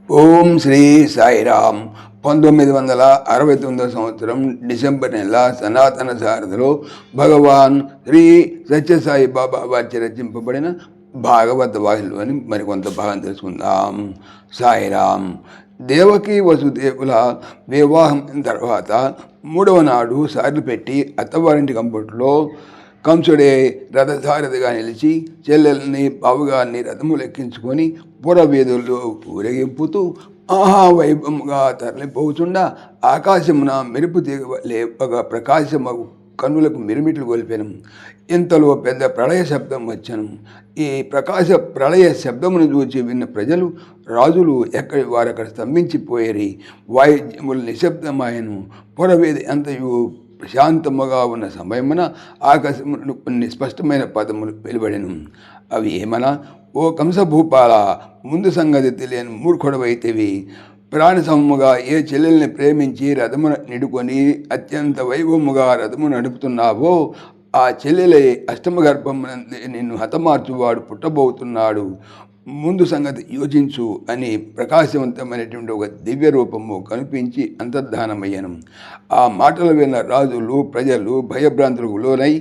ఓం శ్రీ సాయిరామ్. 1969 సంవత్సరం డిసెంబర్ నెల సనాతన సారథిలో భగవాన్ శ్రీ సత్యసాయి బాబా వారి రచింపబడిన భాగవత వాహిలోని మరికొంత భాగం తెలుసుకుందాం. సాయిరామ్. దేవకి వసుదేవుల వివాహం తర్వాత 3వ నాడు సార్లు పెట్టి అత్తవారింటి కంపట్లో కంసుడే రథసారథిగా నిలిచి చెల్లెల్ని బావుగారిని రథములు ఎక్కించుకొని పురవీధుల్లో ఊరేగింపుతూ మహావైభవముగా తరలిపోతుండా ఆకాశమున మెరుపు తీగవలే ఒక ప్రకాశమగు కన్నులకు మిరుమిట్లు గొలిపెను. ఇంతలో పెద్ద ప్రళయ శబ్దం వచ్చను. ఈ ప్రళయ శబ్దమును చూచి విన్న ప్రజలు రాజులు ఎక్కడి వారక్కడ స్తంభించిపోయేరి. వాయిద్యములు నిశ్శబ్దమాయను. పురవీధి అంతయు ప్రశాంతముగా ఉన్న సమయమున ఆకాశమును కొన్ని స్పష్టమైన పదములు వెలువడెను. అవి ఏమనా, ఓ కంసభూపాల, ముందు సంగతి తెలియని మూర్ఖుడవైతేవి. ప్రాణసమముగా ఏ చెల్లెల్ని ప్రేమించి రథమును నిడుకొని అత్యంత వైభవముగా రథము నడుపుతున్నావో ఆ చెల్లెలే అష్టమ గర్భమునందే నిన్ను హతమార్చువాడు పుట్టబోతున్నాడు. ముందు సంగతి యోచించు అని ప్రకాశవంతమైనటువంటి ఒక దివ్య రూపము కనిపించి అంతర్ధానమయ్యను. ఆ మాటలు విన్న రాజులు ప్రజలు భయభ్రాంతులకు లోనై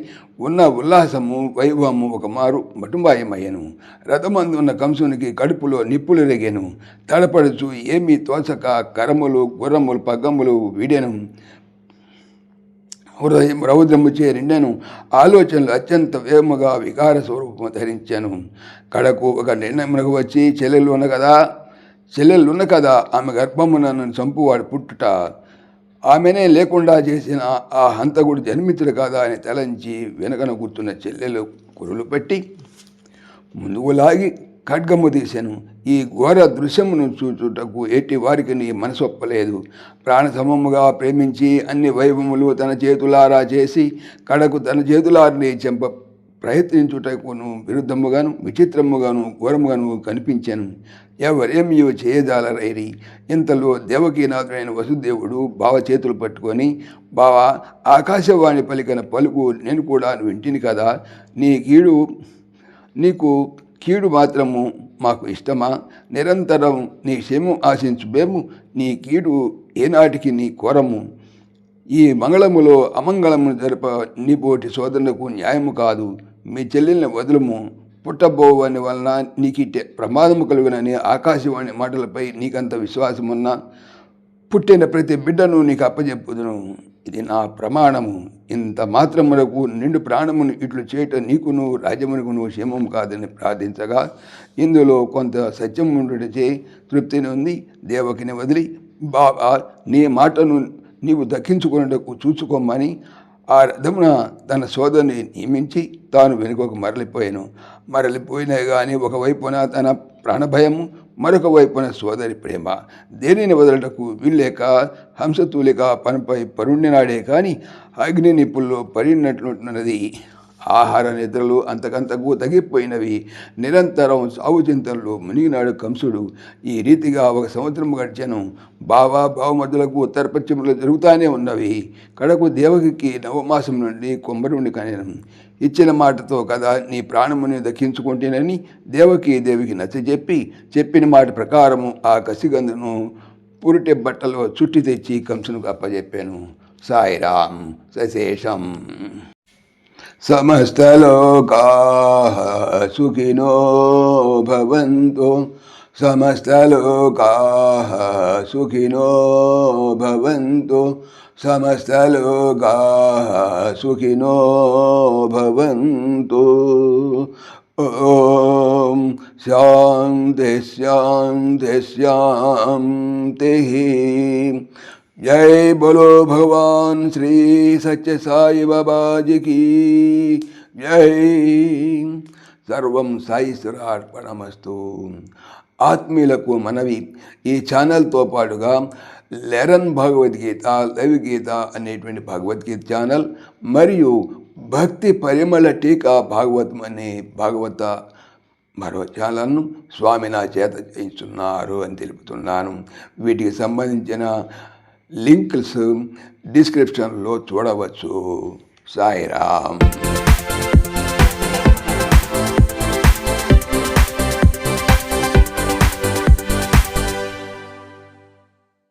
ఉన్న ఉల్లాసము వైభవము ఒక మారు మటుమాయమయ్యను. రథమందున్న కంసునికి కడుపులో నిప్పులు రేగెను. తడపడుచు ఏమీ తోచక కరములు గుర్రములు పగ్గములు వీడెను. హృదయం రౌద్రము చేరిండెను. ఆలోచనలు అత్యంత వేగముగా వికార స్వరూపము ధరించాను. కడకు ఒక నిర్ణయమునకు వచ్చి చెల్లెలున్న కదా ఆమె గర్భమున నన్ను చంపువాడు పుట్టుట, ఆమెనే లేకుండా చేసిన ఆ హంతకుడు జన్మితుడు కదా అని తలంచి వెనకన కూర్చున్న చెల్లెలు కురులు పెట్టి ముందుకు లాగి ఖడ్గము తీశాను. ఈ ఘోర దృశ్యమును చూచుటకు ఎట్టి వారికి నీ మనసు ఒప్పలేదు. ప్రాణసమముగా ప్రేమించి అన్ని వైభవములు తన చేతులారా చేసి కడకు తన చేతులారిని చెంప ప్రయత్నించుటకును విరుద్ధముగాను విచిత్రముగాను ఘోరముగాను కనిపించాను. ఎవరేమీ చేయజాలరైరి. ఇంతలో దేవకీనాథుడైన వసుదేవుడు బావ చేతులు పట్టుకొని, బావా, ఆకాశవాణి పలికిన పలుకు నేను కూడా వింటిని కదా. నీకు కీడు మాత్రము మాకు ఇష్టమా? నిరంతరం నీ క్షేమం ఆశించు మేము నీ కీడు ఏనాటికి నీ కోరము. ఈ మంగళములో అమంగళమును జరప నీ పోటీ సోదరులకు న్యాయము కాదు. మీ చెల్లెల్ని వదులుము. పుట్టబోవని వలన నీకిట్టే ప్రమాదము కలుగునని ఆకాశవాణి మాటలపై నీకంత విశ్వాసమున్నా పుట్టిన ప్రతి బిడ్డను నీకు అప్పచెప్పుదును. ఇది నా ప్రమాణము. ఇంత మాత్రములకు నిండు ప్రాణమును ఇట్లు చేయటం నీకును రాజ్యమునకును క్షేమం కాదని ప్రార్థించగా ఇందులో కొంత సత్యం ఉండుటచే తృప్తిని ఉంది. దేవకిని వదిలి, బాబా, నీ మాటను నీవు దక్కించుకున్నటకు చూసుకోమని ఆ రథమున తన సోదరుని నియమించి తాను వెనుకకు మరలిపోయినా కానీ ఒకవైపున తన ప్రాణభయము, మరొక వైపున సోదరి ప్రేమ. దేనిని వదలటకు వీళ్ళేక హంసతూలిక పనిపై పరుండినాడే కానీ అగ్ని నిప్పుల్లో పరిన్నట్లున్నది. ఆహార నిద్రలు అంతకంతకు తగ్గిపోయినవి. నిరంతరం సాగు చింతనలో మునిగినాడు కంసుడు. ఈ రీతిగా 1 సంవత్సరం గడిచాను. బావమతులకు ఉత్తర పశ్చిమలు జరుగుతూనే ఉన్నవి. కడకు దేవకికి నవమాసం నుండి కొమ్మరుండి కనెను. ఇచ్చిన మాటతో కదా నీ ప్రాణముని దక్కించుకుంటేనని దేవికి నచ్చజెప్పి చెప్పిన మాట ప్రకారము ఆ కసిగందును పురిటె బట్టలో చుట్టి తెచ్చి కంసునికి అప్పజెప్పాను. సాయిరామ్. సశేషం. సమస్తలోకాః సుఖినో భవంతు. సమస్తలోకాః సుఖినో భవంతు. సమస్తలోకాః సుఖినో భవంతు. ఓం శాంతి శాంతి శాంతి. जय बोलो भगवान श्री सच्चे साई बाबा जी की जय. सर्वं సాయిశ్వరార్పణమస్తు. ఆత్మీయులకు మనవి, ఈ ఛానల్తో పాటుగా లెరన్ భగవద్గీత, లైవ్ గీత అనేటువంటి భగవద్గీత ఛానల్ మరియు భక్తి పరిమళ టీకా భాగవతం అనే భాగవత మరో ఛానల్ను స్వామి నా చేత చేయిస్తున్నారు అని తెలుపుతున్నాను. వీటికి సంబంధించిన లింక్స్ డిస్క్రిప్షన్లో చూడవచ్చు. సాయిరామ్.